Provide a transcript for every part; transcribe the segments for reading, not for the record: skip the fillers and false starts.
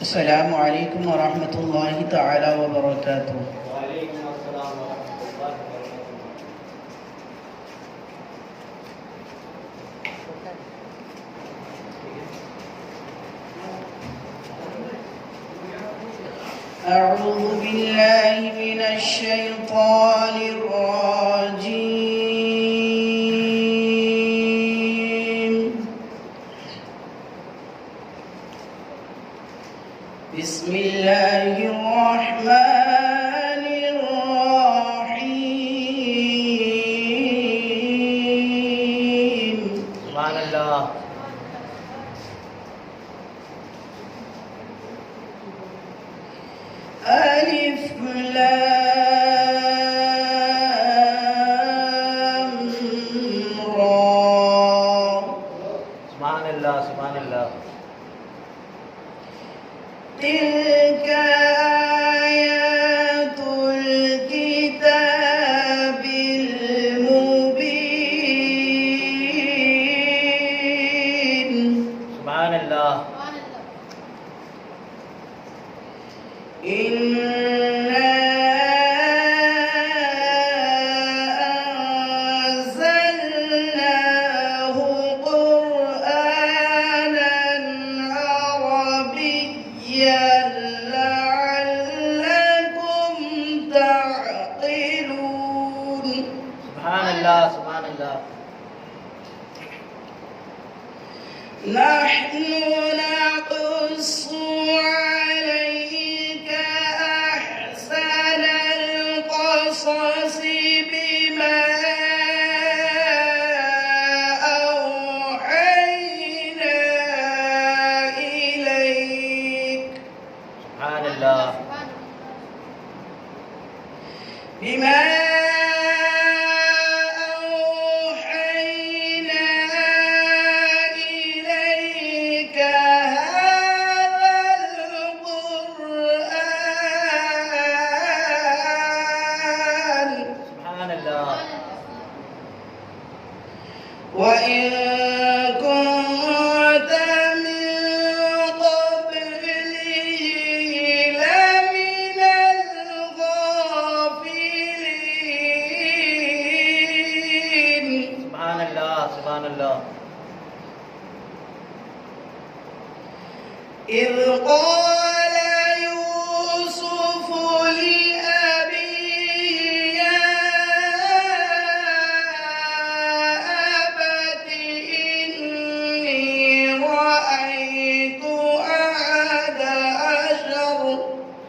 السلام علیکم ورحمۃ اللہ تعالی وبرکاتہ۔ وعلیکم السلام ورحمۃ اللہ وبرکاتہ۔ اعوذ باللہ من الشیطان الرجیم، بسم اللہ الرحمن الرحیم۔ سبحان اللہ۔ الف لام را۔ سبحان اللہ سبحان اللہ۔ تلك آیات الکتاب المبین۔ سبحان اللہ۔ إِنَّا أَنزَلْنَاهُ قُرْآنًا عَرَبِيًّا لَعَلَّكُمْ تَعْقِلُونَ۔ سبحان اللہ سبحان اللہ۔ نحن نقص عليك أحسن القصص بما أوحينا إليك سبحان اللہ۔ بما وَإِن كُنتَ مِن قَبْلِهِ لَمِنَ الْغَافِلِينَ۔ سبحان اللہ سبحان اللہ۔ إِذْ قَالَ يُوسُفُ لِأَبِيهِ يَا أَبَتِ إِنِّي رَأَيْتُ أَحَدَ عَشَرَ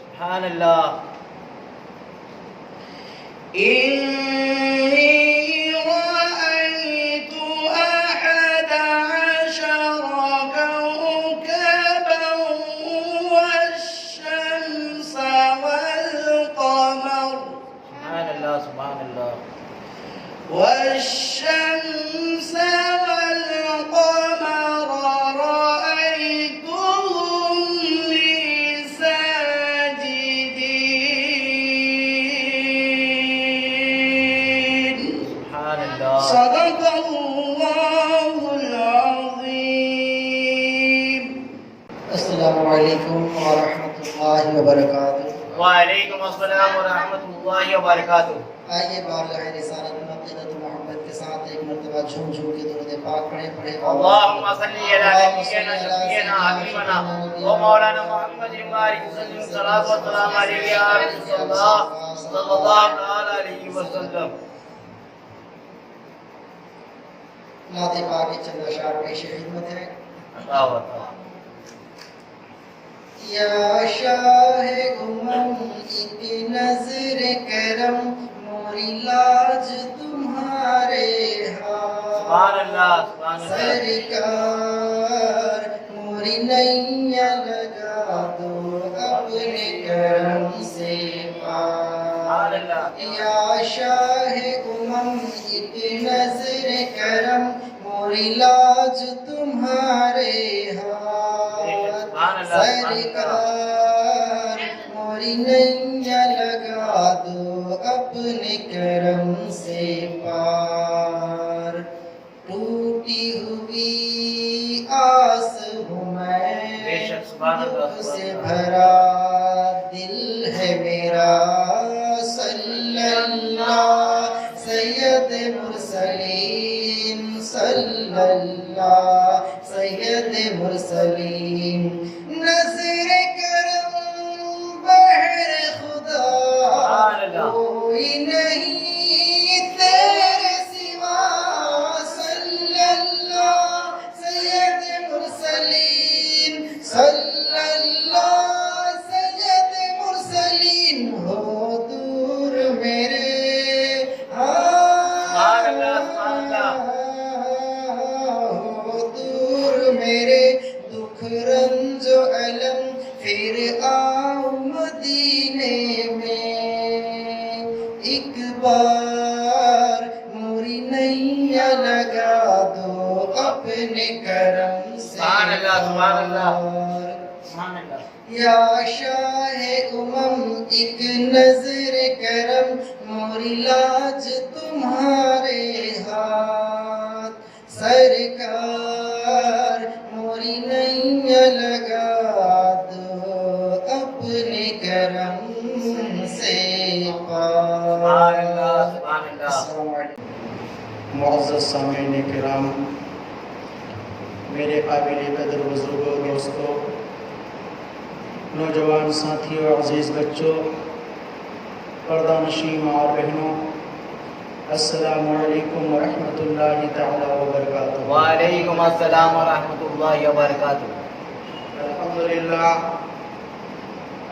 سبحان اللہ۔ كوكبا والشمس والقمر سبحان اللہ سبحان اللہ۔ والشمس والقمر رأيتهم لي ساجدين۔ سبحان اللہ۔ صدق اللہ العظیم۔ السلام علیکم ورحمۃ اللہ وبرکاتہ۔ وعلیکم السلام ورحمۃ اللہ وبرکاتہ۔ آئیے بارگاہ رسالت عقیدت محمد کے ساتھ ایک مرتبہ جھوم جھوم کے درود پاک پڑھیں۔ اللہم صلی علی نبینا شفیعنا حبیبنا و مولانا محمد وآلہ وسلم صلاۃ و سلام علیہ یا رسول اللہ صلی اللہ علیہ وسلم۔ نعت پاک کے چند اشعار پیش خدمت ہے۔ یا شاہ ایک نظر کرم موری لاج تمہارے سبحان اللہ سبحان اللہ۔ سرکار موری نیا لگا دو اپنے کرم سے پار۔ یا شاہ ایک نظر کرم موری لاج تمہارے سرکار موری نیا لگا دو اپنے کرم سے پار۔ ٹوٹی ہوئی آس ہوں میں، بے شک سبحان اللہ۔ سے بھرا دل ہے میرا صلی اللہ سید مرسلین صلی اللہ سید مرسلین نظر کرم بحر خدا کوئی نہیں تیرے سوا صلی اللہ سید مرسلین صلی اللہ سید مرسلین ہو دور میرے ہو دور میرے دکھ رنج و علم پھر آؤ مدینے میں ایک بار موری نیا لگا دو اپنے کرم سے یا شاہ امم ایک نظر کرم موری لاج تمہارے ہاتھ سرکار موری نیا لگا دو اپنے کرم سے پار. السلام علیکم معزز سامعین کرام، میرے قابل قدر بزرگوں دوستوں، نوجوان ساتھیوں، عزیز بچوں، پردہ نشین ماں اور بہنوں، السلام علیکم ورحمۃ اللہ تعالی وبرکاتہ. وعلیکم السلام ورحمۃ اللہ وبرکاتہ.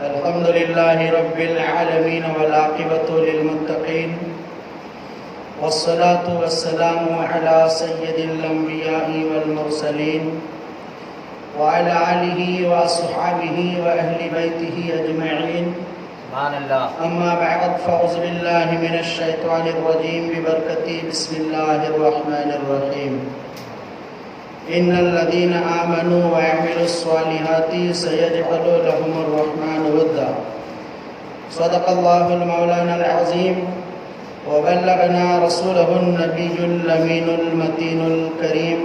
الحمد للہ رب العالمین والعاقبۃ للمتقین والصلاة والسلام على سید الانبیاء والمرسلین وعلى آلہ واصحابہ واہل بیتہ اجمعین. سبحان اللہ. اما بعد فاعوذ باللہ من الشیطان الرجیم ببرکۃ بسم اللہ الرحمن الرحیم. ان الذين آمنوا وعملوا الصالحات سيجعل لهم الرحمن ودا. صدق الله المولانا العظيم وبلغنا رسوله النبي الأمين المتين الكريم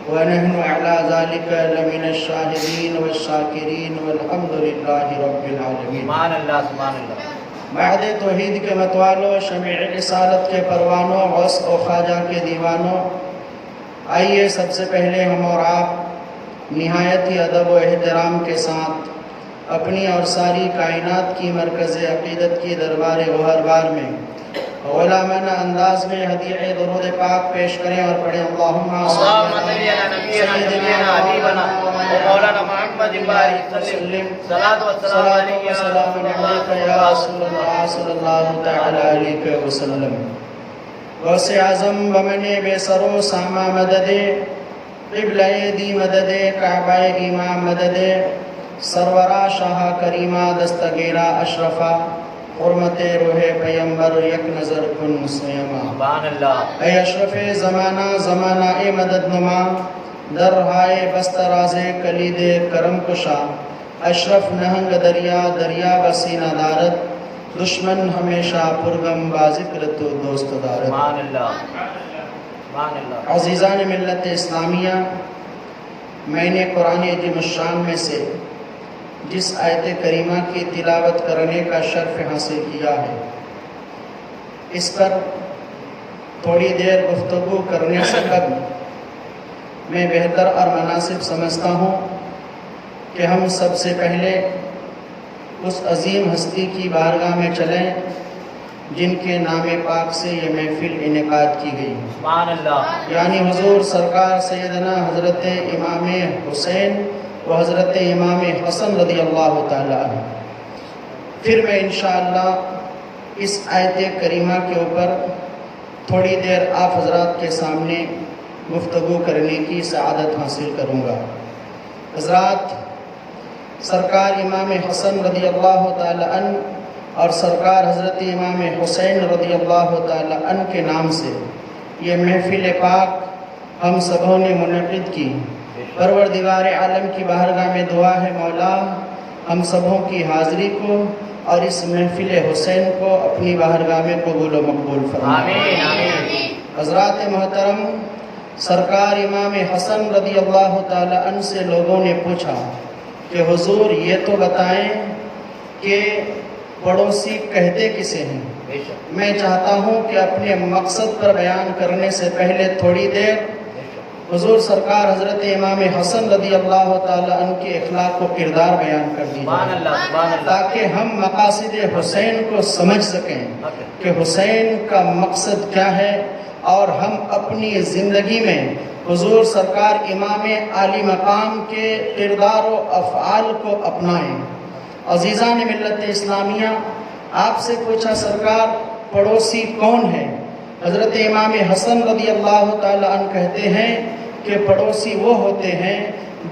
ونحن على ذلك لمن الشاهدين والشاكرين والحمد لله رب العالمين. سبحان اللہ. سبحان اللہ. بعد توحید کے متوالوں، شمع رسالت کے پروانوں، غوث و خواجہ کے دیوانوں، آئیے سب سے پہلے ہم اور آپ نہایت ہی ادب و احترام کے ساتھ اپنی اور ساری کائنات کی مرکز عقیدت کی دربار گوہربار میں غلامانہ انداز میں ہدیہ درود پاک پیش کریں اور پڑھیں اللہم صلی علی نبینا حبیبنا مولانا محمد بارک وسلم صلاۃ و سلام علیک یا رسول اللہ صلی اللہ تعالی علیہ وسلم. غوث اعظم بمن بے سرو ساما مدد، قبلہ دی مدد، کعبہ امام مدد، سرورا شاہ کریمہ دستگیرہ اشرفہ، حرمت روح پیمبر یک نظر کن سیما. سبحان اللہ. اے اشرف زمانہ زمانہ اے مدد نما، درہائے بستراز کلید کرم کشا، اشرف نہنگ دریا دریا بسینہ دارت، دشمن ہمیشہ پرغم بازکر تو دوست دارت. سبحان اللہ. سبحان اللہ. عزیزان ملت اسلامیہ، میں نے قرآن عظیم الشان میں سے جس آیت کریمہ کی تلاوت کرنے کا شرف حاصل کیا ہے، اس پر تھوڑی دیر گفتگو کرنے سے قبل میں بہتر اور مناسب سمجھتا ہوں کہ ہم سب سے پہلے اس عظیم ہستی کی بارگاہ میں چلیں جن کے نام پاک سے یہ محفل انعقاد کی گئی، سبحان اللہ. یعنی حضور سرکار سیدنا حضرت امام حسین و حضرت امام حسن رضی اللہ تعالیٰ عنہ. پھر میں انشاءاللہ اس آیت کریمہ کے اوپر تھوڑی دیر آپ حضرات کے سامنے گفتگو کرنے کی سعادت حاصل کروں گا. حضرات، سرکار امام حسن رضی اللہ تعالیٰ عنہ اور سرکار حضرت امام حسین رضی اللہ تعالیٰ عنہ کے نام سے یہ محفل پاک ہم سبوں نے منعقد کی. پروردگار عالم کی بارگاہ میں دعا ہے مولا ہم سبوں کی حاضری کو اور اس محفل حسین کو اپنی بارگاہ میں قبول و مقبول فرما. آمین. آمین. حضرات محترم، سرکار امام حسن رضی اللہ تعالی عنہ سے لوگوں نے پوچھا کہ کہ حضور یہ تو بتائیں کہ پڑوسی کہتے کسے ہیں. بے شک میں چاہتا ہوں کہ اپنے مقصد پر بیان کرنے سے پہلے تھوڑی دیر حضور سرکار حضرت امام حسن رضی اللہ تعالی عنہ کے اخلاق و کردار بیان کر دی سبحان اللہ سبحان اللہ. تاکہ ہم مقاصد حسین کو سمجھ سکیں کہ حسین کا مقصد کیا ہے اور ہم اپنی زندگی میں حضور سرکار امام عالی مقام کے کردار و افعال کو اپنائیں. عزیزان ملت اسلامیہ، آپ سے پوچھا سرکار پڑوسی کون ہے؟ حضرت امام حسن رضی اللہ تعالی عنہ کہتے ہیں کہ پڑوسی وہ ہوتے ہیں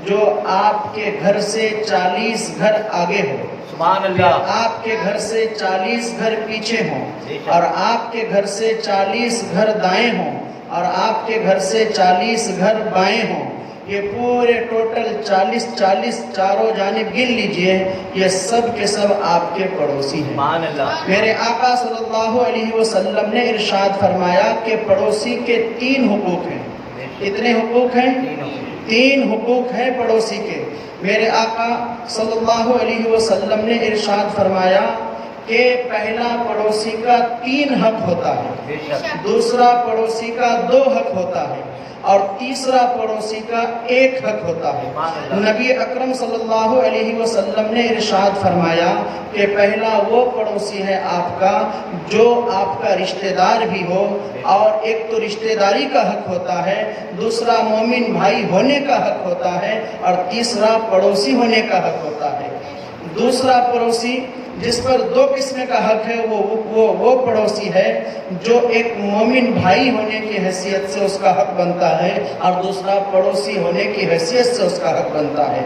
جو آپ کے گھر سے 40 گھر آگے ہو، سبحان اللہ. آپ کے گھر سے 40 گھر پیچھے ہوں، اور آپ کے گھر سے 40 گھر دائیں ہوں، اور آپ کے گھر سے 40 گھر بائیں ہوں. یہ پورے ٹوٹل 40 چاروں جانب گن لیجئے، یہ سب کے سب آپ کے پڑوسی ہیں. سبحان اللہ. میرے آقا صلی اللہ علیہ وسلم نے ارشاد فرمایا کہ پڑوسی کے 3 حقوق ہیں. کتنے حقوق ہیں؟ 3 حقوق ہیں پڑوسی کے. میرے آقا صلی اللہ علیہ وسلم نے ارشاد فرمایا کہ پہلا پڑوسی کا 3 حق ہوتا ہے، بے شک دوسرا پڑوسی کا 2 حق ہوتا ہے، اور تیسرا پڑوسی کا 1 حق ہوتا ہے. نبی اکرم صلی اللہ علیہ وسلم نے ارشاد فرمایا کہ پہلا وہ پڑوسی ہے آپ کا جو آپ کا رشتہ دار بھی ہو، اور ایک تو رشتہ داری کا حق ہوتا ہے، دوسرا مومن بھائی ہونے کا حق ہوتا ہے، اور تیسرا پڑوسی ہونے کا حق ہوتا ہے. دوسرا پڑوسی جس پر 2 قسم کا حق ہے وہ پڑوسی ہے جو ایک مومن بھائی ہونے کی حیثیت سے اس کا حق بنتا ہے، اور دوسرا پڑوسی ہونے کی حیثیت سے اس کا حق بنتا ہے.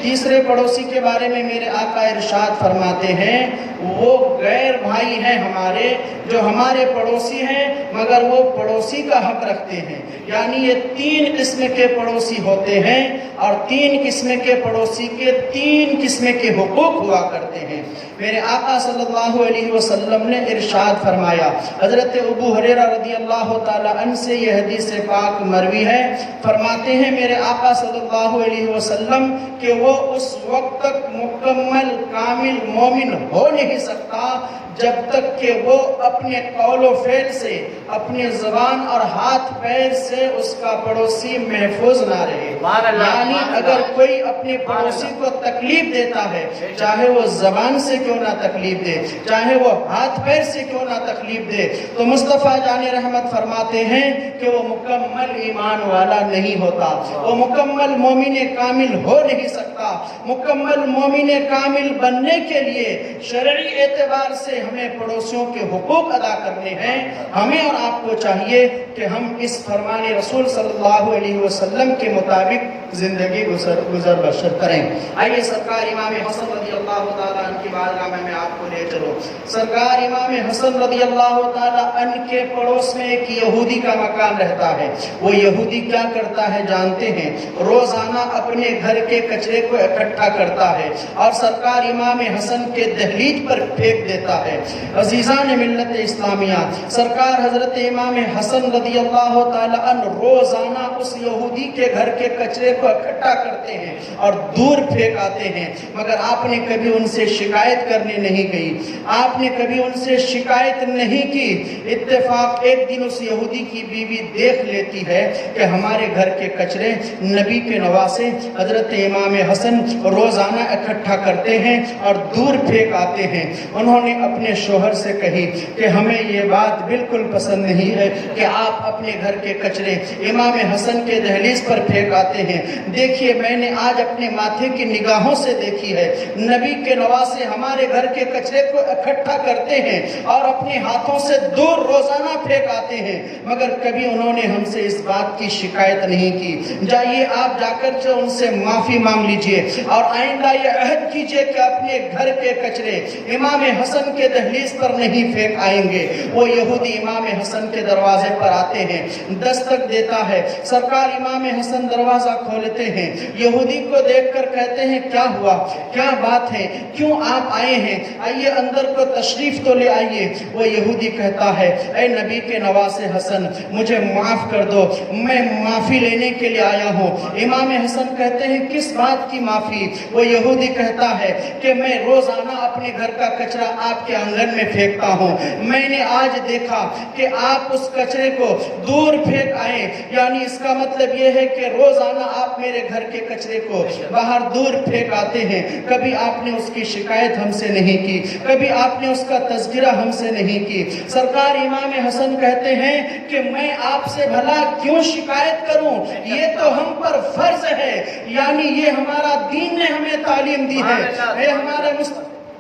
تیسرے پڑوسی کے بارے میں میرے آقا ارشاد فرماتے ہیں وہ غیر بھائی ہیں ہمارے، جو ہمارے پڑوسی ہیں مگر وہ پڑوسی کا حق رکھتے ہیں. یعنی یہ 3 قسم کے پڑوسی ہوتے ہیں، اور 3 قسم کے پڑوسی کے 3 قسم کے حقوق ہوا کرتے ہیں. میرے آقا صلی اللہ علیہ وسلم نے ارشاد فرمایا، حضرت ابو ہریرہ رضی اللہ تعالی عنہ سے یہ حدیث پاک مروی ہے، فرماتے ہیں میرے آقا صلی اللہ علیہ وسلم کہ وہ اس وقت تک مکمل کامل مومن ہو نہیں سکتا جب تک کہ وہ اپنے قول و فعل سے، اپنے زبان اور ہاتھ پیر سے اس کا پڑوسی محفوظ نہ رہے. یعنی اگر کوئی اپنے پڑوسی کو تکلیف دیتا ہے، چاہے وہ زبان سے کیوں نہ تکلیف دے، چاہے وہ ہاتھ پیر سے کیوں نہ تکلیف دے، تو مصطفیٰ جان رحمت فرماتے ہیں کہ وہ مکمل ایمان والا نہیں ہوتا، وہ مکمل مومن کامل ہو نہیں سکتا. مکمل مومن کامل بننے کے لیے شرعی اعتبار سے ہمیں پڑوسیوں کے حقوق ادا کرنے ہیں. ہمیں اور آپ کو چاہیے کہ ہم اس فرمان رسول صلی اللہ علیہ وسلم کے مطابق زندگی گزر بسر کریں. آئیے سرکار امام حسن رضی اللہ تعالیٰ عنہ کی بارگاہ میں آپ کو لے چلو. سرکار امام حسن رضی اللہ تعالیٰ عنہ کے پڑوس میں ایک یہودی کا مکان رہتا ہے. وہ یہودی کیا کرتا ہے جانتے ہیں؟ روزانہ اپنے گھر کے کچرے کو اکٹھا کرتا ہے اور سرکار امام حسن کے دہلیز پر پھینک دیتا ہے. عزیزان ملت اسلامیہ، سرکار حضرت امام حسن رضی اللہ تعالی عنہ روزانہ اس یہودی کے گھر کے کچرے کو اکٹھا کرتے ہیں اور دور پھینک آتے ہیں، مگر آپ نے کبھی ان سے شکایت کرنے نہیں گئی، آپ نے کبھی ان سے شکایت نہیں کی. اتفاق ایک دن اس یہودی کی بیوی دیکھ لیتی ہے کہ ہمارے گھر کے کچرے نبی کے نواسے حضرت امام حسن روزانہ اکٹھا کرتے ہیں اور دور پھینک آتے ہیں. انہوں نے اپنے شوہر سے کہی کہ ہمیں یہ بات بالکل پسند نہیں ہے کہ آپ اپنے گھر کے کچرے امام حسن کے دہلیز پر پھینک آتے ہیں. دیکھیے میں نے آج اپنے ماتھے کی نگاہوں سے دیکھی ہے، نبی کے نواسے ہمارے گھر کے کچرے کو اکٹھا کرتے ہیں اور اپنے ہاتھوں سے دور روزانہ پھینک آتے ہیں، مگر کبھی انہوں نے ہم سے اس بات کی شکایت نہیں کی. جائیے آپ جا کر جو ان سے معافی مانگ لیجئے اور آئندہ یہ عہد کیجئے کہ اپنے گھر کے کچرے امام حسن کے دہلیز پر نہیں پھینک آئیں گے. وہ یہودی امام حسن کے دروازے پر آتے ہیں، دستک دیتا ہے، سرکار امام حسن دروازہ کھولتے ہیں، یہودی کو دیکھ کر کہتے ہیں کیا ہوا، کیا بات ہے، کیوں آپ آئے ہیں, آئیے اندر کو تشریف تو لے آئیے. وہ یہودی کہتا ہے اے نبی کے نواسے حسن مجھے معاف کر دو, میں معافی لینے کے لیے آیا ہوں. امام حسن کہتے ہیں کس بات کی معافی؟ وہ یہودی کہتا ہے کہ میں روزانہ اپنے گھر کا کچرا آپ کے آنگن میں پھینکتا ہوں, میں نے آج دیکھا کہ آپ اس کچرے کو دور پھینک آئے, یعنی اس کا مطلب یہ ہے کہ روزانہ آپ میرے گھر کے کچرے کو باہر دور پھینک آتے ہیں. کبھی آپ نے اس کی شکایت ہم سے نہیں کی, کبھی آپ نے اس کا تذکرہ ہم سے نہیں کی. سرکار امام حسن کہتے ہیں کہ میں آپ سے بھلا کیوں شکایت کروں, یہ تو ہم پر فرض ہے, یعنی یہ ہمارا دین نے ہمیں تعلیم دی ہے. اے ہمارے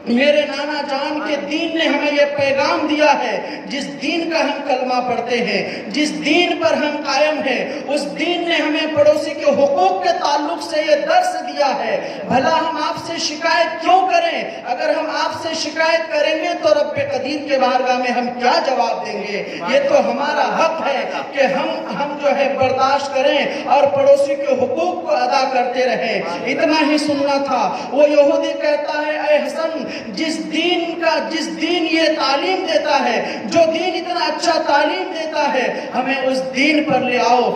میرے نانا جان کے دین نے ہمیں یہ پیغام دیا ہے, جس دین کا ہم کلمہ پڑھتے ہیں, جس دین پر ہم قائم ہیں, اس دین نے ہمیں پڑوسی کے حقوق کے تعلق سے یہ درس دیا ہے. بھلا ہم آپ سے شکایت کیوں کریں؟ اگر ہم آپ سے شکایت کریں گے تو رب قدیر کے بارگاہ میں ہم کیا جواب دیں گے؟ یہ تو ہمارا حق ہے کہ ہم جو ہے برداشت کریں اور پڑوسی کے حقوق کو ادا کرتے رہیں. اتنا ہی سننا تھا. وہ یہودی کہتا ہے اے حسن جس دین یہ تعلیم دیتا ہے, جو دین اتنا اچھا تعلیم دیتا ہے, ہمیں اس دین پر لے آؤ.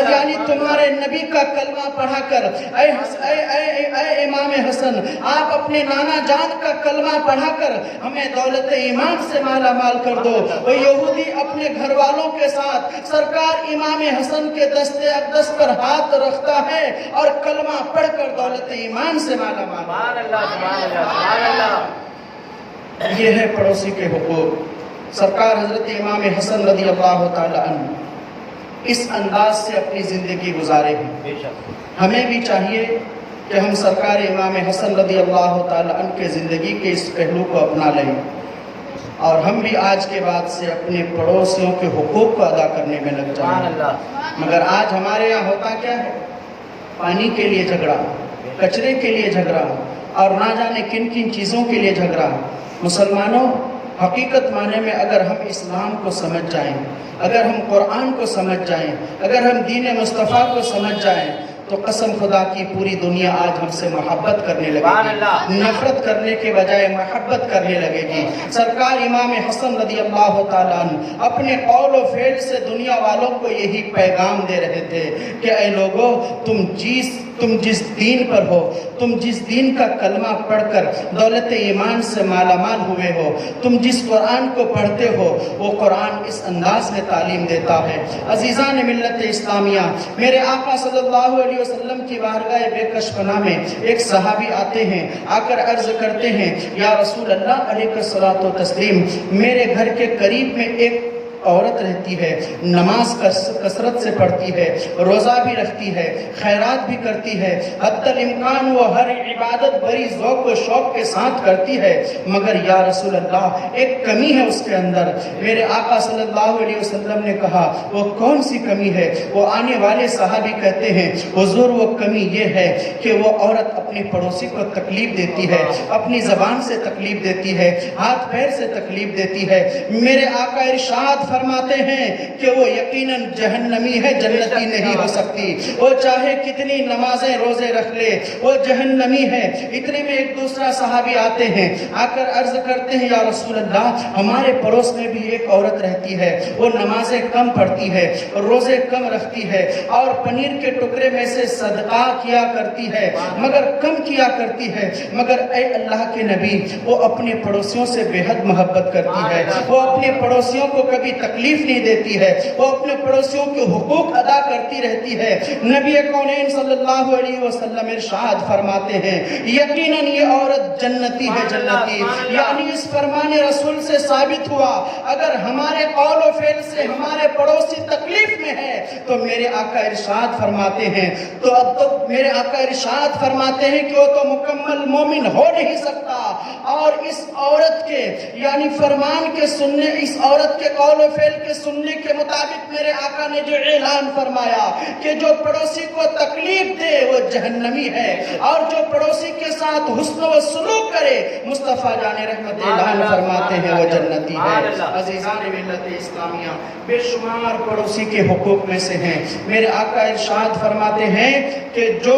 یعنی تمہارے نبی کا کلمہ پڑھا کر اے امام حسن آپ اپنے نانا جان کا کلمہ پڑھا کر ہمیں دولت ایمان سے مالا مال کر دو. وہ یہودی اپنے گھر والوں کے ساتھ سرکار امام حسن کے دستے اقدس پر ہاتھ رکھتا ہے اور کلمہ پڑھ کر دولت ایمان سے مالا مال. سبحان اللہ, سبحان اللہ, سبحان اللہ. یہ ہے پڑوسی کے حقوق. سرکار حضرت امام حسن رضی اللہ تعالی عنہ اس انداز سے اپنی زندگی گزارے ہیں. ہمیں بھی چاہیے کہ ہم سرکار امام حسن رضی اللہ تعالی عنہ کے زندگی کے اس پہلو کو اپنا لیں, اور ہم بھی آج کے بعد سے اپنے پڑوسیوں کے حقوق کو ادا کرنے میں لگ جائیں. مگر آج ہمارے یہاں ہوتا کیا ہے؟ پانی کے لیے جھگڑا, کچرے کے لیے جھگڑا, اور نہ جانے کن کن چیزوں کے لیے جھگڑا. مسلمانوں, حقیقت معنی میں اگر ہم اسلام کو سمجھ جائیں, اگر ہم قرآن کو سمجھ جائیں, اگر ہم دین مصطفیٰ کو سمجھ جائیں, تو قسم خدا کی پوری دنیا آج ہم سے محبت کرنے لگے گی, نفرت کرنے کے بجائے محبت کرنے لگے گی. سرکار امام حسن رضی اللہ تعالیٰ عنہ اپنے قول و فعل سے دنیا والوں کو یہی پیغام دے رہے تھے کہ اے لوگو, تم جس دین پر ہو, تم جس دین کا کلمہ پڑھ کر دولت ایمان سے مالا مال ہوئے ہو, تم جس قرآن کو پڑھتے ہو, وہ قرآن اس انداز میں تعلیم دیتا ہے. عزیزان ملت اسلامیہ, میرے آقا صلی اللہ علیہ وسلم کی بارگاہ بے کش پناہ میں ایک صحابی آتے ہیں, آ کر عرض کرتے ہیں یا رسول اللہ علیہ الصلوۃ والتسلیم, میرے گھر کے قریب میں ایک عورت رہتی ہے, نماز کثرت سے پڑھتی ہے, روزہ بھی رکھتی ہے, خیرات بھی کرتی ہے, حتی الامکان وہ ہر عبادت بڑی ذوق و شوق کے ساتھ کرتی ہے, مگر یا رسول اللہ ایک کمی ہے اس کے اندر. میرے آقا صلی اللہ علیہ وسلم نے کہا وہ کون سی کمی ہے؟ وہ آنے والے صحابی کہتے ہیں حضور وہ کمی یہ ہے کہ وہ عورت اپنے پڑوسی کو تکلیف دیتی ہے, اپنی زبان سے تکلیف دیتی ہے, ہاتھ پیر سے تکلیف دیتی ہے. میرے آقا ارشاد فرماتے ہیں کہ وہ یقیناً جہنمی ہے, جنتی نہیں ہو سکتی. وہ چاہے کتنی نمازیں روزے رکھ لے, وہ جہنمی ہے. اتنے میں ایک دوسرا صحابی آتے ہیں, آ کر عرض کرتے ہیں یا رسول اللہ ہمارے پڑوس میں بھی ایک عورت رہتی ہے, وہ نمازیں کم پڑھتی ہے, روزے کم رکھتی ہے, اور پنیر کے ٹکڑے میں سے صدقہ کیا کرتی ہے, مگر کم کیا کرتی ہے. مگر اے اللہ کے نبی, وہ اپنے پڑوسیوں سے بے حد محبت کرتی ہے, وہ اپنے پڑوسیوں کو کبھی تکلیف نہیں دیتی ہے, وہ اپنے پڑوسیوں کے حقوق ادا کرتی رہتی ہے. نبی کونین صلی اللہ علیہ وسلم ارشاد فرماتے ہیں یقیناً یہ عورت جنتی ہے, جنتی. یعنی اس فرمان رسول سے ثابت ہوا اگر ہمارے قول و فعل سے ہمارے پڑوسی تکلیف میں ہے تو میرے آقا ارشاد فرماتے ہیں میرے آقا ارشاد فرماتے ہیں کہ وہ تو مکمل مومن ہو نہیں سکتا. اور اس عورت کے یعنی فرمان کے سننے, اس عورت کے قول و فعل کے سننے کے مطابق میرے آقا نے جو اعلان فرمایا کہ جو پڑوسی کو تکلیف دے وہ جہنمی ہے, اور جو پڑوسی کے ساتھ حسن و سلوک کرے مصطفیٰ جان رحمت اعلان فرماتے ہیں وہ جنتی ہے. عزیزان ملت اسلامیہ, بے شمار پڑوسی کے حقوق میں سے ہیں. میرے آقا ارشاد فرماتے ہیں کہ جو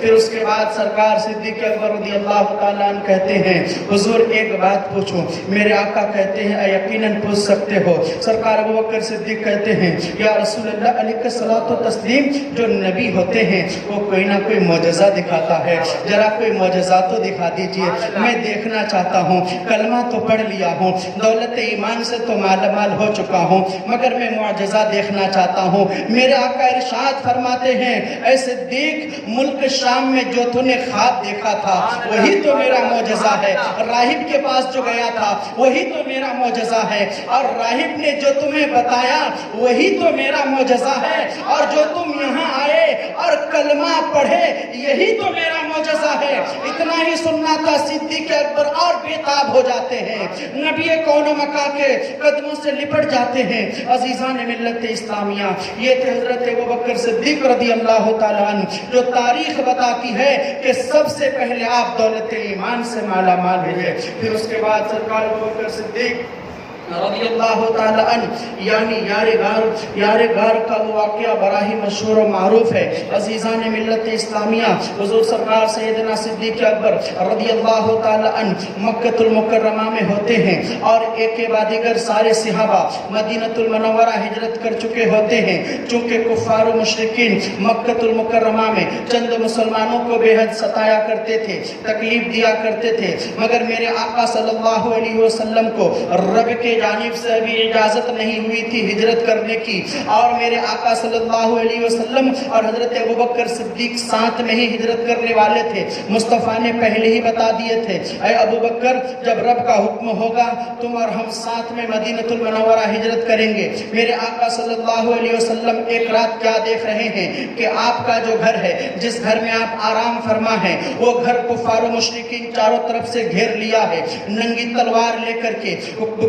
پھر اس کے بعد سرکار صدیق اکبر رضی اللہ تعالیٰ عنہ کہتے ہیں حضور ایک بات پوچھوں؟ میرے آقا کہتے ہیں یقیناً پوچھ سکتے ہو۔ سرکار ابو بکر صدیق کہتے ہیں یا رسول اللہ علیہ الصلوۃ والتسلیم، جو نبی ہوتے ہیں وہ کوئی نہ کوئی معجزہ دکھاتا ہے، ذرا کوئی معجزہ تو دکھا دیجئے، میں دیکھنا چاہتا ہوں۔ کلمہ تو پڑھ لیا ہوں، دولت ایمان سے تو مالا مال ہو چکا ہوں، مگر میں معجزہ دیکھنا چاہتا ہوں۔ میرے آقا ارشاد فرماتے ہیں اے صدیق، ملک شام میں جو تو نے خواب دیکھا تھا وہی تو میرا معجزہ ہے، راہب کے پاس جو گیا تھا وہی تو میرا معجزہ ہے، اور راہب نے جو تمہیں بتایا وہی تو میرا معجزہ ہے، اور جو تم یہاں آئے اور کلمہ پڑھے یہی تو میرا معجزہ ہے۔ اتنا ہی سننا تھا، صدیق اکبر اور بےتاب ہو جاتے ہیں، نبی کون و مکان کے قدموں سے لپٹ جاتے ہیں۔ عزیزان ملت اسلامیہ، یہ تھے حضرت ابوبکر صدیق رضی اللہ تعالیٰ عنہ، جو تاریخ بتاتی ہے کہ سب سے پہلے آپ دولت ایمان سے مالا مال ہوئے۔ پھر اس کے بعد سرکار ابوبکر صدیق رضی اللہ تعالیٰ عنہ یعنی یار غار کا وہ واقعہ بڑا ہی مشہور و معروف ہے۔ عزیزان ملت اسلامیہ، حضور سرکار سیدنا صدیق اکبر رضی اللہ تعالیٰ عنہ مکہ المکرمہ میں ہوتے ہیں، اور ایک کے بعد دیگر سارے صحابہ مدینہ المنورہ ہجرت کر چکے ہوتے ہیں۔ چونکہ کفار و مشرکین مکہ المکرمہ میں چند مسلمانوں کو بے حد ستایا کرتے تھے، تکلیف دیا کرتے تھے، مگر میرے آقا صلی اللہ علیہ وسلم کو رب کے جانب سے ابھی اجازت نہیں ہوئی تھی ہجرت کرنے کی، اور میرے آقا صلی اللہ علیہ وسلم اور حضرت ابوبکر صدیق ساتھ میں ہی ہجرت کرنے والے تھے۔ مصطفیٰ نے پہلے ہی بتا دیے تھے اے ابوبکر، جب رب کا حکم ہوگا تم اور ہم ساتھ میں مدینہ المنورہ ہجرت کریں گے۔ میرے آقا صلی اللہ علیہ وسلم ایک رات کیا دیکھ رہے ہیں کہ آپ کا جو گھر ہے، جس گھر میں آپ آرام فرما ہیں، وہ گھر کفار و مشرکین چاروں طرف سے گھیر لیا ہے، ننگی تلوار لے کر کے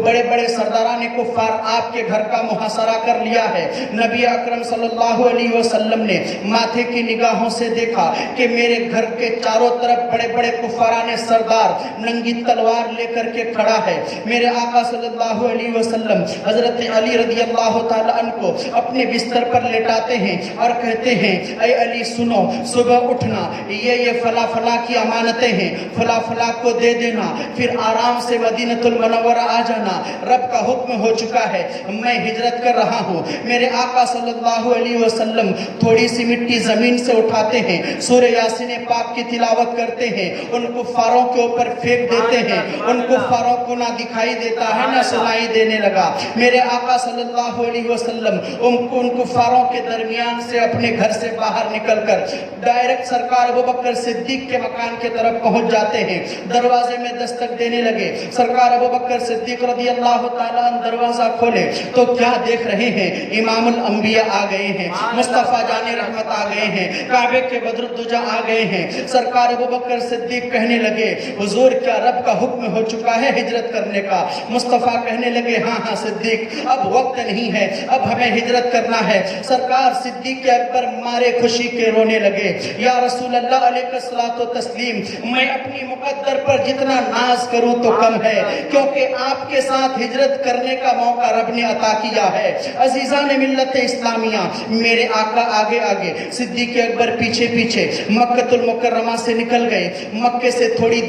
بڑے بڑے سرداران کفار آپ کے گھر کا محاصرہ کر لیا ہے۔ نبی اکرم صلی اللہ علیہ وسلم نے ماتھے کی نگاہوں سے دیکھا کہ میرے گھر کے چاروں طرف بڑے بڑے کفاران سردار ننگی تلوار لے کر کے کھڑا ہے۔ میرے آقا صلی اللہ علیہ وسلم حضرت علی رضی اللہ تعالیٰ عنہ کو اپنے بستر پر لٹاتے ہیں اور کہتے ہیں اے علی سنو، صبح اٹھنا، یہ فلا فلا کی امانتیں ہیں، فلا فلا کو دے دینا، پھر آرام سے مدینہ المنورہ آ جانا، رب کا حکم ہو چکا ہے، میں ہجرت کر رہا ہوں۔ میرے آقا صلی اللہ علیہ وسلم تھوڑی سی مٹی زمین سے اٹھاتے ہیں، سورہ یاسین پاک کی تلاوت کرتے ہیں، ان کفاروں کے اوپر پھینک دیتے ہیں، ان کفاروں کو نہ دکھائی دیتا ہے نہ سنائی دینے لگا۔ میرے آقا صلی اللہ علیہ وسلم ان کفاروں کے درمیان سے اپنے گھر سے باہر نکل کر ڈائریکٹ سرکار ابوبکر صدیق کے مکان کے طرف پہنچ جاتے ہیں، دروازے میں دستک دینے لگے۔ سرکار ابوبکر صدیق رضی اللہ تعالیٰ عنہ دروازہ کھولے تو کیا دیکھ رہے ہیں؟ امام الانبیاء آ گئے ہیں، مصطفیٰ جان رحمت آ گئے ہیں، کعبے کے بدر الدجا آ گئے ہیں۔ سرکار ابوبکر صدیق کہنے لگے حضور کیا رب کا حکم ہو چکا ہے ہجرت کرنے کا؟ مصطفیٰ کہنے لگے ہاں ہاں صدیق، اب وقت نہیں ہے، اب ہمیں ہجرت کرنا ہے۔ سرکار صدیق اکبر مارے خوشی کے رونے لگے، یا رسول اللہ علیہ الصلوۃ والتسلیم، میں اپنی مقدر پر جتنا ناز کروں تو کم ہے، کیونکہ آپ کے ساتھ ہجرت کرنے کا موقع رب نے عطا کیا ہے۔ عزیزان ملت اسلامیہ، میرے آقا آگے آگے، صدیق اکبر پیچھے پیچھے مکہ المکرمہ سے نکل گئے۔ مکہ سے تھوڑی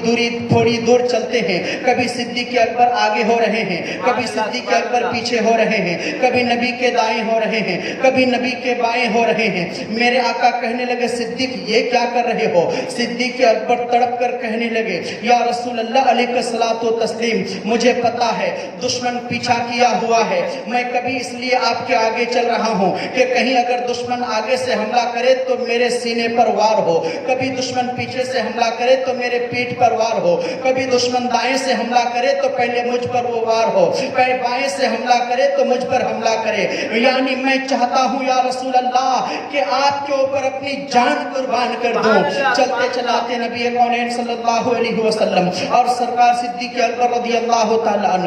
دور چلتے ہیں، کبھی صدیق اکبر آگے ہو رہے ہیں، کبھی صدیق اکبر پیچھے ہو رہے ہیں، کبھی نبی کے دائیں ہو رہے ہیں، کبھی نبی کے بائیں ہو رہے ہیں۔ میرے آقا کہنے لگے صدیق یہ کیا کر رہے ہو؟ صدیق اکبر تڑپ کر کہنے لگے یا رسول اللہ علیہ الصلوۃ والتسلیم، مجھے پتا ہے دشمن پیچھا کیا ہوا ہے، میں کبھی اس لیے آپ کے آگے چل رہا ہوں کہ کہیں اگر دشمن آگے سے حملہ کرے تو میرے سینے پر وار ہو، کبھی دشمن پیچھے سے حملہ کرے تو میرے پیٹھ پر وار ہو، کبھی دشمن دائیں سے حملہ کرے تو پہلے مجھ پر وہ وار ہو، پہلے بائیں سے حملہ کرے تو مجھ پر حملہ کرے۔ یعنی میں چاہتا ہوں یا رسول اللہ کہ آپ کے اوپر اپنی جان قربان کر دوں۔ چلتے چلاتے نبی کونین صلی اللہ علیہ وسلم اور سرکار صدیق اکبر رضی اللہ تعالیٰ عنہ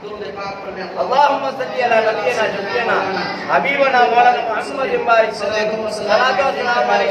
اللهم صل على نبينا شفيعنا حبيبنا مولانا محمد بارك صلوات والسلام عليه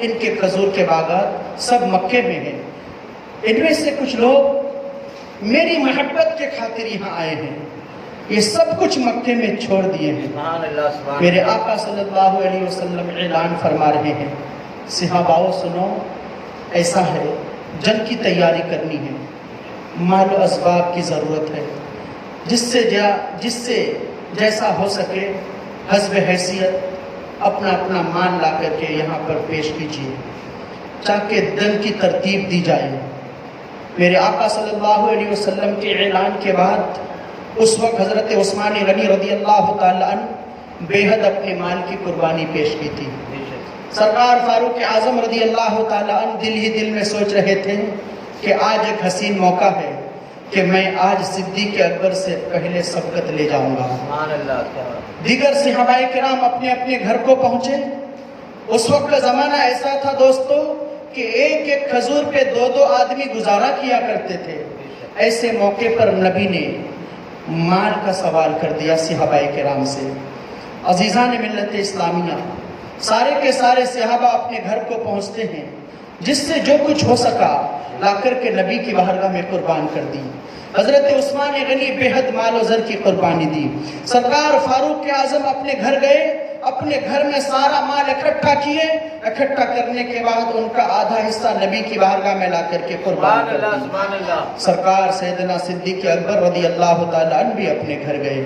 ان کے کھجور کے باغات سب مکے میں ہیں۔ ان میں سے کچھ لوگ میری محبت کے خاطر یہاں آئے ہیں، یہ سب کچھ مکے میں چھوڑ دیے ہیں۔ سبحان اللہ، سبحان میرے آقا صلی اللہ علیہ وسلم اعلان فرما رہے ہیں، صحاباؤ سنو، ایسا ہے جنگ کی تیاری کرنی ہے، مال و اسباب کی ضرورت ہے، جس سے جیسا ہو سکے حسب حیثیت اپنا اپنا مال لا کر کے یہاں پر پیش کیجیے تاکہ دن کی ترتیب دی جائے۔ میرے آقا صلی اللہ علیہ وسلم کے اعلان کے بعد اس وقت حضرت عثمان غنی رضی اللہ تعالیٰ عنہ بے حد اپنے مال کی قربانی پیش کی تھی۔ سرکار فاروق اعظم رضی اللہ تعالیٰ عنہ دل ہی دل میں سوچ رہے تھے کہ آج ایک حسین موقع ہے کہ میں آج صدیق اکبر سے پہلے سبقت لے جاؤں گا۔ سبحان اللہ۔ دیگر صحابہ کرام اپنے اپنے گھر کو پہنچے۔ اس وقت کا زمانہ ایسا تھا دوستو کہ ایک ایک کھجور پہ دو دو آدمی گزارا کیا کرتے تھے۔ ایسے موقع پر نبی نے مال کا سوال کر دیا صحابہ کرام سے۔ عزیزان ملت اسلامیہ، سارے کے سارے صحابہ اپنے گھر کو پہنچتے ہیں، جس سے جو کچھ ہو سکا لا کر کے نبی کی بارگاہ میں قربان کر دی۔ حضرت عثمان غنی بے حد مال و زر کی قربانی دی۔ سرکار فاروق اعظم اپنے گھر گئے، اپنے گھر میں سارا مال اکٹھا کیے، اکٹھا کرنے کے بعد ان کا آدھا حصہ نبی کی بارگاہ میں لا کر کے قربان کر دی۔ سبحان اللہ۔ سرکار سیدنا صدیق اکبر رضی اللہ تعالیٰ عنہ بھی اپنے گھر گئے۔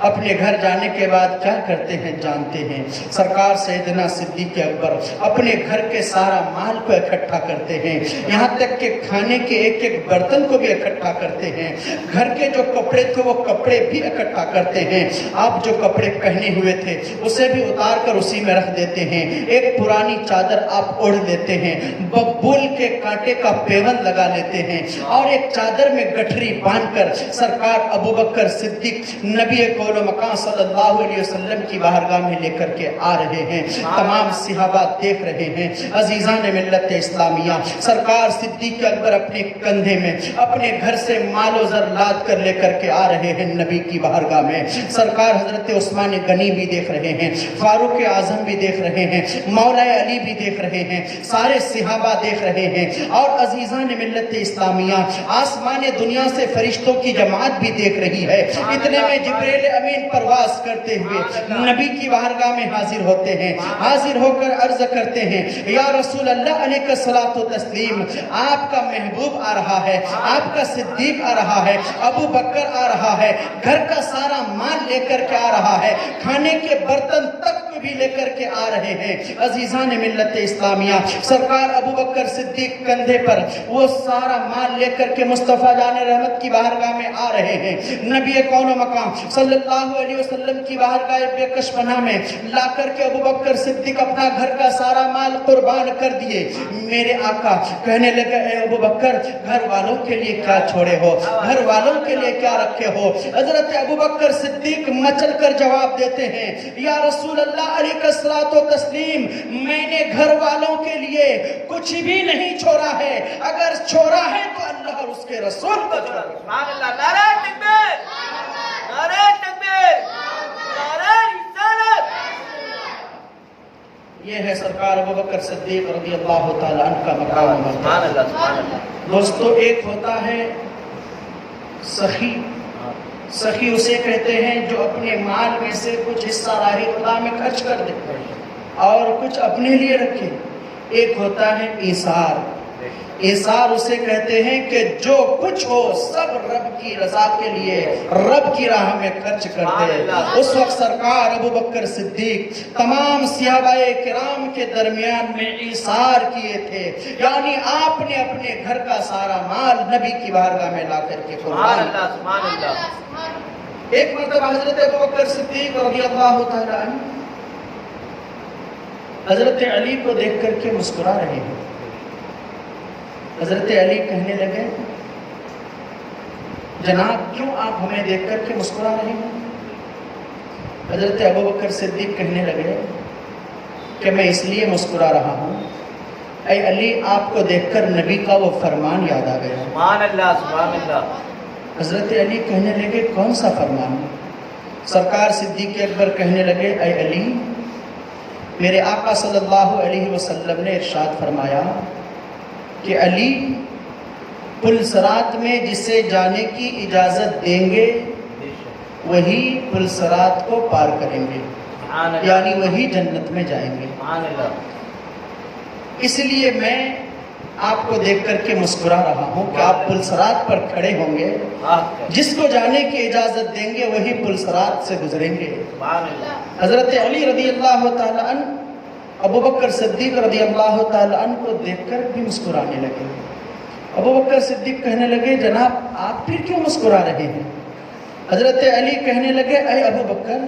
اپنے گھر جانے کے بعد کیا کرتے ہیں جانتے ہیں؟ سرکار سیدنا صدیق اکبر اپنے گھر کے سارا مال کو اکٹھا کرتے ہیں، یہاں تک کہ کھانے کے ایک ایک برتن کو بھی اکٹھا کرتے ہیں، گھر کے جو کپڑے تھے وہ کپڑے بھی اکٹھا کرتے ہیں۔ آپ جو کپڑے پہنے ہوئے تھے اسے بھی اتار کر اسی میں رکھ دیتے ہیں، ایک پرانی چادر آپ اوڑھ لیتے ہیں، ببول کے کانٹے کا پیوند لگا لیتے ہیں اور ایک چادر میں گٹھری باندھ کر سرکار ابو بکر صدیق نبی کون و مکان صلی اللہ علیہ وسلم کی بارگاہ میں لے کر کے آ رہے ہیں۔ تمام صحابہ دیکھ رہے ہیں۔ عزیزان ملت اسلامیہ، سرکار صدیق اکبر اپنے کندھے میں اپنے گھر سے مال و زر لاد کر لے کر کے آ رہے ہیں نبی کی بارگاہ میں۔ سرکار حضرت عثمان غنی بھی دیکھ رہے ہیں، فاروق اعظم بھی دیکھ رہے ہیں، مولا علی بھی دیکھ رہے ہیں، سارے صحابہ دیکھ رہے ہیں، اور عزیزان ملت اسلامیہ آسمان دنیا سے فرشتوں کی جماعت بھی دیکھ رہی ہے۔ اتنے میں جبریل امین پرواز کرتے ہوئے نبی کی بارگاہ میں حاضر ہوتے ہیں، حاضر ہو کر عرض کرتے ہیں، یا رسول اللہ علیہ الصلوۃ والتسلیم، آپ کا محبوب آ رہا ہے، آپ کا صدیق آ رہا ہے، ابو بکر آ رہا ہے، گھر کا سارا مال لے کر کے آ رہا ہے، کھانے کے برتن تک بھی لے کر کے آ رہے ہیں۔ عزیزان ملت اسلامیہ، سرکار ابو بکر صدیق کندھے پر وہ سارا مال لے کر کے مصطفیٰ جان رحمت کی بارگاہ میں آ رہے ہیں۔ نبی کون و مقام صلی اللہ علیہ وسلم کی بارگاہ بے کش پناہ میں لا کر کے ابو بکر صدیق اپنا گھر کا سارا مال قربان کر دیے۔ میرے آقا کہنے لگے، اے ابو بکر، گھر والوں کے لیے کیا چھوڑے ہو، گھر والوں کے لیے کیا رکھے ہو؟ حضرت ابو بکر صدیق مچل کر جواب دیتے ہیں، یا رسول اللہ علیہ الصلوۃ والتسلیم، میں نے گھر والوں کے لیے کچھ بھی نہیں چھوڑا ہے، اگر چھوڑا ہے تو اللہ اور اس کے رسول کو چھوڑا۔ سبحان اللہ۔ نعرہ تکبیر، نعرہ تکبیر، نعرہ رسالت۔ یہ ہے سرکار ابو بکر صدیق رضی اللہ تعالیٰ عنہ کا مقام و مرتبہ۔ سبحان اللہ، سبحان اللہ۔ دوستو، ایک ہوتا ہے سخی۔ سخی اسے کہتے ہیں جو اپنے مال میں سے کچھ حصہ راہ خدا میں خرچ کر دے اور کچھ اپنے لیے رکھے۔ ایک ہوتا ہے ایثار۔ ایثار اسے کہتے ہیں کہ جو کچھ ہو سب رب کی رضا کے لیے رب کی راہ میں خرچ کر دے۔ اس وقت سرکار ابو بکر صدیق تمام صحابہ کرام کے درمیان میں ایثار کیے تھے، یعنی آپ نے اپنے گھر کا سارا مال نبی کی بارگاہ میں لا کر کے قربان کیا۔ سبحان اللہ۔ ایک مرتبہ حضرت ابو بکر صدیق رضی اللہ تعالیٰ عنہ حضرت علی کو دیکھ کر کے مسکرا رہے ہیں۔ حضرت علی کہنے لگے، جناب کیوں آپ ہمیں دیکھ کر کے مسکرا رہے ہیں؟ حضرت ابو بکر صدیق کہنے لگے کہ میں اس لیے مسکرا رہا ہوں، اے علی آپ کو دیکھ کر نبی کا وہ فرمان یاد آ گیا۔ سبحان اللہ، سبحان اللہ۔ حضرت علی کہنے لگے کون سا فرمان؟ سرکار صدیق اکبر کہنے لگے، اے علی میرے آقا صلی اللہ علیہ وسلم نے ارشاد فرمایا کہ علی پل صراط میں جسے جانے کی اجازت دیں گے وہی پل صراط کو پار کریں گے، یعنی وہی جنت میں جائیں گے۔ اس لیے میں آپ کو دیکھ کر کے مسکرا رہا ہوں کہ آپ پل صراط پر کھڑے ہوں گے، جس کو جانے کی اجازت دیں گے وہی پل صراط سے گزریں گے۔ حضرت علی رضی اللہ تعالیٰ عنہ ابو بکر صدیق رضی اللہ تعالیٰ عنہ کو دیکھ کر بھی مسکرانے لگے۔ ابو بکر صدیق کہنے لگے جناب آپ پھر کیوں مسکرا رہے ہیں؟ حضرت علی کہنے لگے اے ابو بکر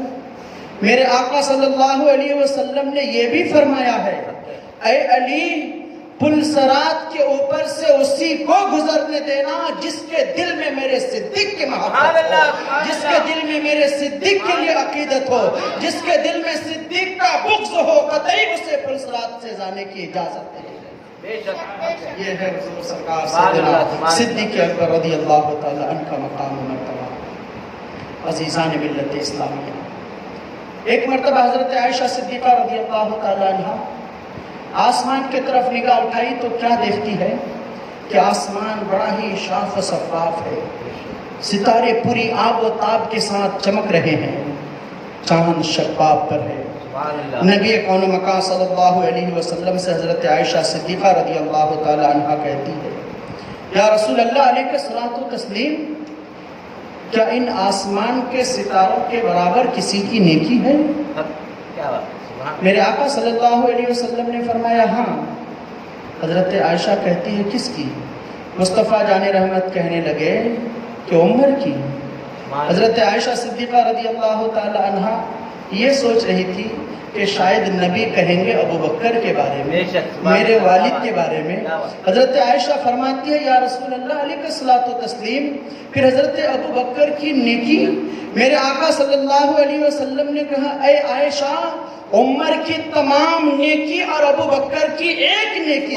میرے آقا صلی اللہ علیہ وسلم نے یہ بھی فرمایا ہے اے علی پل صراط کے اوپر سے اسی کو گزرنے دینا جس کے دل میں میرے صدیق کی محبت ہو، جس کے دل میں میرے صدیق کے لیے عقیدت ہو، جس کے دل میں صدیق کا بغض ہو، قطعی اسے پل صراط سے جانے کی اجازت ہے۔ یہ ہے حضور سرکار سیدنا صدیق اکبر رضی اللہ تعالی عنہ کا مقام و مرتبہ۔ عزیزان ملت اسلامیہ، ایک مرتبہ حضرت عائشہ صدیقہ رضی اللہ تعالی عنہ آسمان کی طرف نگاہ اٹھائی تو کیا دیکھتی ہے کہ آسمان بڑا ہی شاف و شفاف ہے، ستارے پوری آب و تاب کے ساتھ چمک رہے ہیں، چاند شباب پر ہے۔ نبی کون مکان صلی اللہ علیہ وسلم سے حضرت عائشہ صدیقہ رضی اللہ تعالی عنہ کہتی ہے یا رسول اللہ علیہ الصلوۃ والتسلیم کیا ان آسمان کے ستاروں کے برابر کسی کی نیکی ہے؟ میرے آقا صلی اللہ علیہ وسلم نے فرمایا ہاں۔ حضرت عائشہ کہتی ہے کس کی؟ مصطفیٰ جان رحمت کہنے لگے کہ عمر کی۔ حضرت عائشہ صدیقہ رضی اللہ تعالی عنہ یہ سوچ رہی تھی کہ شاید نبی کہیں گے ابو بکر کے بارے میں، میرے والد کے بارے میں۔ حضرت عائشہ فرماتی ہے یا رسول اللہ علیہ الصلوۃ والتسلیم پھر حضرت ابو بکر کی نیکی؟ میرے آقا صلی اللہ علیہ وسلم نے کہا اے عائشہ عمر کی تمام نیکی اور ابو بکر کی ایک نیکی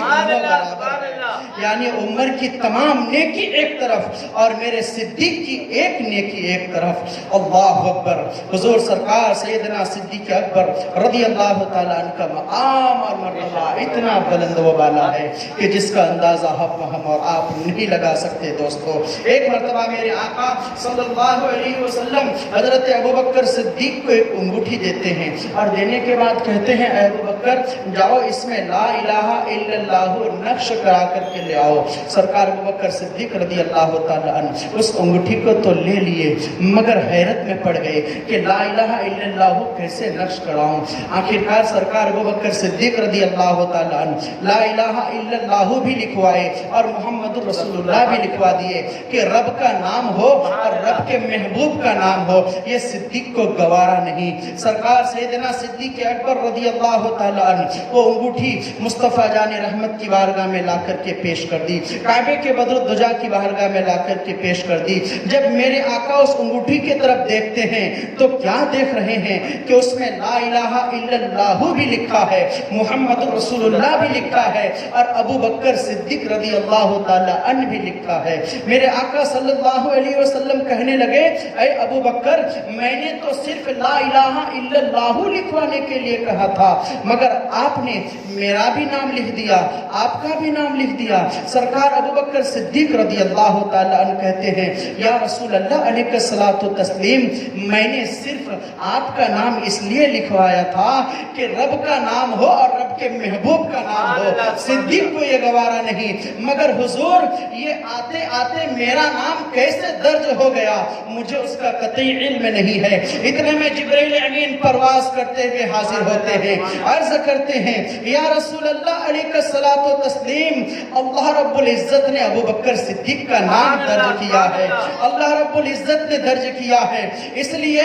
یعنی عمر کی تمام نیکی ایک طرف اور میرے صدیق کی ایک نیکی ایک طرف۔ اللہ اکبر۔ حضور سرکار سیدنا صدیق اکبر رضی اللہ تعالیٰ عنہ کا مقام اور مرتبہ اتنا بلند و بالا ہے کہ جس کا اندازہ ہم اور آپ نہیں لگا سکتے۔ دوستو ایک مرتبہ میرے آقا صلی اللہ علیہ وسلم حضرت ابو بکر صدیق کو ایک انگوٹھی دیتے ہیں اور دینے کے بعد کہتے ہیں اے ابو بکر جاؤ اس میں لا الہ الا اللہ نقش کرا کر کے لے آؤ۔ سرکار ابو بکر صدیق رضی اللہ تعالی عنہ اس انگوٹھی کو تو لے لیے مگر حیرت میں پڑ گئے کہ لا الہ الا اللہ کیسے نقش کراؤں۔ آخرکار سرکار ابو بکر صدیق رضی اللہ تعالی عنہ لا الہ الا اللہ بھی لکھوائے اور محمد رسول اللہ بھی لکھوا دیے کہ رب کا نام ہو اور رب کے محبوب کا نام ہو، یہ صدیق کو گوارا نہیں۔ سرکار سیدنا صدیق اکبر رضی اللہ تعالی عنہ وہ انگوٹھی مصطفیٰ جان رحمت کی بارگاہ میں لا کر کے پیش کر دی، کعبے کے بدر الدجا کی بارگاہ میں لا کر کے پیش کر دی۔ جب میرے آقا اس انگوٹھی کی طرف دیکھتے ہیں تو کیا دیکھ رہے ہیں کہ اس میں لا الہ الا اللہ بھی لکھا ہے، محمد رسول اللہ بھی لکھا ہے اور ابو بکر صدیق رضی اللہ تعالی عنہ بھی لکھا ہے۔ میرے آقا صلی اللہ علیہ وسلم کہنے لگے اے ابو بکر میں نے تو صرف لا الہ الا اللہ لکھوانے کے لیے کہا تھا مگر آپ نے میرا بھی نام لکھ دیا، آپ کا بھی نام لکھ دیا۔ سرکار ابو بکر صدیق رضی اللہ تعالی عنہ کہتے ہیں یا رسول اللہ علیہ الصلوۃ والتسلیم میں نے صرف آپ کا نام اس لیے لکھوایا تھا کہ رب کا نام ہو اور رب کے محبوب کا نام ہو، صدیق کو یہ گوارا نہیں۔ مگر حضور یہ آتے آتے میرا نام کیسے درج ہو گیا مجھے اس کا قطعی علم نہیں ہے۔ اتنے میں جبرائیل امین پرواز کرتے ہوئے حاضر ہوتے ہیں، عرض کرتے ہیں یا رسول اللہ علیہ الصلوۃ والتسلیم اللہ رب العزت نے ابو بکر صدیق کا نام درج کیا ہے، اللہ رب العزت نے درج کیا ہے اس لیے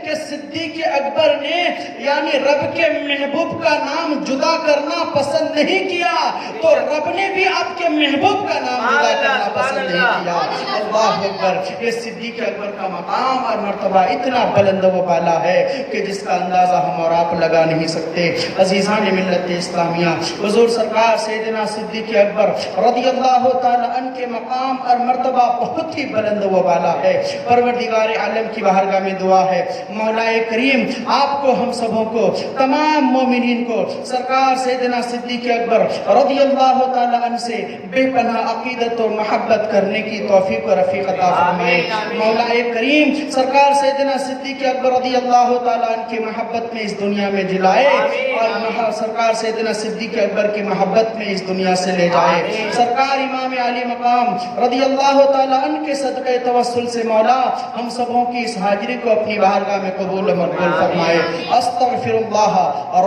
کہ صدیق اکبر نے یعنی رب کے محبوب کا نام جدا کرنا پسند نہیں کیا تو رب نے بھی آپ کے محبوب کا نام جدا کرنا پسند نہیں کیا۔ اللہ اکبر۔ یہ صدیق اکبر کا مقام اور مرتبہ اتنا بلند و بالا ہے کہ جس کا اندازہ ہم اور آپ لگا نہیں سکتے۔ عزیزان ملت اسلامیہ حضور سرکار سیدنا صدیق اکبر اکبر رضی اللہ تعالی عنہ کے مقام اور مرتبہ بہت ہی بلند و بالا ہے۔ پروردگار عالم کی بارگاہ میں دعا ہے مولا کریم آپ کو، ہم سبوں کو، تمام مومنین کو سرکار سیدنا صدیق اکبر رضی اللہ تعالی عنہ سے بے پناہ عقیدت و محبت کرنے کی توفیق و رفیق عطا فرمائے۔ مولا کریم سرکار سیدنا صدیق اکبر رضی اللہ تعالی عنہ کی محبت میں اس دنیا میں جلائے اور سرکار سیدنا صدیق اکبر کی محبت میں اس دنیا سے لے جائے۔ سرکار امام علی مقام رضی اللہ تعالی عنہ کے صدقہ توسل سے مولا ہم سبوں کی اس حاضری کو اپنی بارگاہ میں قبول و مقبول فرمائے۔ استغفر اللہ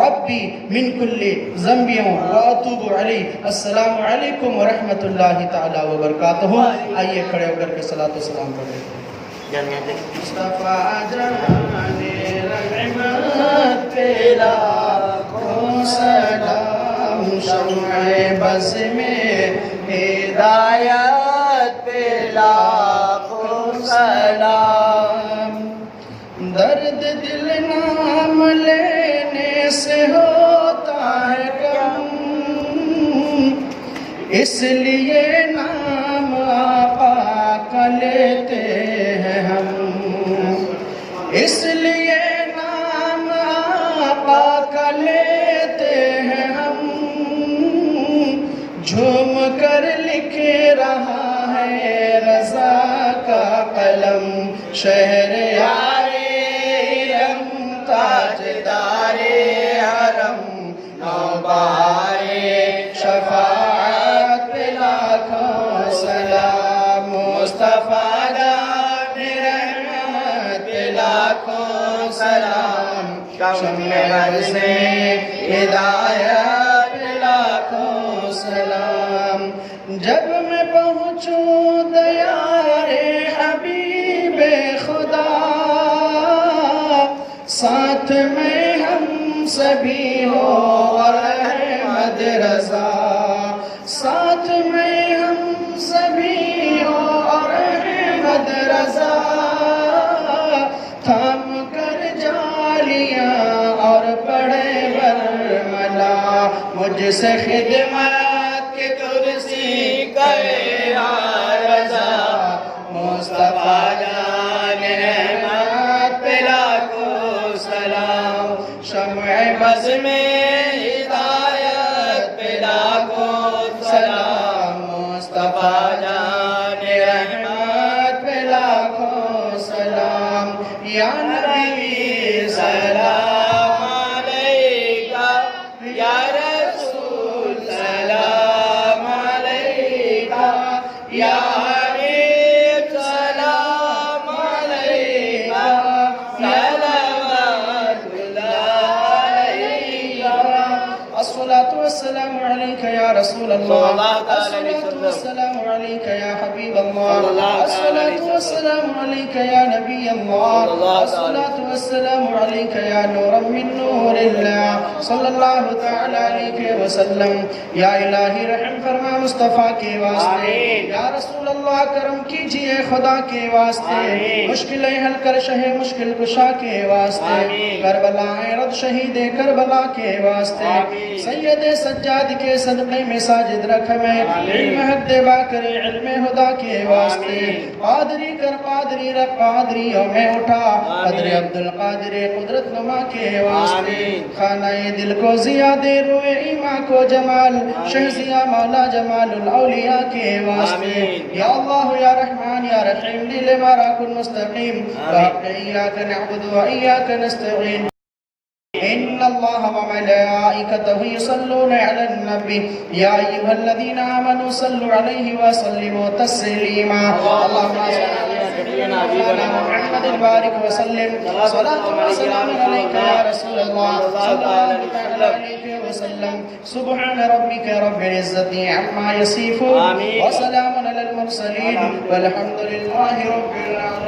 ربی من کل ذنب و اتوب علیہ۔ السلام علیکم ورحمۃ اللہ تعالی وبرکاتہ۔ آئیے کھڑے ہو کر کے صلاۃ و سلام پڑھیں۔ مصطفیٰ جان رحمت پہ لاکھوں سلام، شمع بز میں ہدایت پہ لاکھوں سلام۔ درد دل نام لینے سے ہوتا ہے کم، اس لیے نام آقا کا لیتے ہیں ہم، اس لیے نام آقا کا لیتے ہیں ہم۔ جھوم کر لکھ رہا ہے رضا کا قلم، شہر تاجدار حرم، نوبہار شفاعت پہ لاکھوں سلام۔ مصطفیٰ جان رحمت پہ لاکھوں سلام، شمع بز میں ہدایت پہ لاکھوں سلام۔ جب میں پہنچوں دیار حبیب خدا، ساتھ میں ہم سبھی ہو اور احمد رضا، ساتھ میں ہم سبھی ہو اور احمد رضا۔ تھام کر جالیاں اور پڑھے برملا، مجھ سے خدمت کی کرسی کرے رضا۔ مصطفیٰ جان رحمت پہ لاکھوں سلام، شمع بز میں ہدایت پہ لاکھوں سلام۔ مصطفیٰ جان رحمت پہ لاکھوں سلام۔ یا نبی سلام علیکہ، یا رسول سلام علیکہ، یا حبیب سلام علیکہ، صلوات اللہ علیکہ۔ الصلاة والسلام علیکہ یا رسول اللہ، الصلاة والسلام علیکہ یا حبیب اللہ، الصلاة والسلام علیکہ یا نبی اللہ، الصلاة والسلام علیکہ یا نورا من نور اللہ، صلی اللہ تعالی علیہ وسلم۔ یا الہی رحم فرما مصطفیٰ کے واسطے، یا رسول اللہ کرم کیجئے خدا کے واسطے، مشکلیں حل کر شہ مشکل کشا کے واسطے، کربلا رد شہید کربلا کے واسطے، سید سجاد کے صدقے میں ساجد رکھ میں، علم حق دے با کر علم خدا کے واسطے، قادری کر قادری رکھ قادریوں میں اٹھا، قدر عبدالقادر قدرت نما کے واسطے، خانہ دل کو ضیاء دے روئے ایمان کو جمال، شہزیہ مولا جمال الاولیاء کے واسطے۔ یا اللہ یا رحمان یا رحیم لیل مارا کن مستقیم، وحق ایاک نعبد و ایاک نستعین۔ ان اللہ وملائکتہ یصلون علی النبی یا ایھا الذین آمنوا صلوا علیہ وسلموا تسلیما۔ اللہم صل علی محمد بارک وسلم، صلاۃ و سلام علیک یا رسول اللہ صلی اللہ علیہ وسلم۔ سبحان ربک رب العزۃ عما یصفون، وسلام علی المرسلین، والحمد للہ رب العالمین۔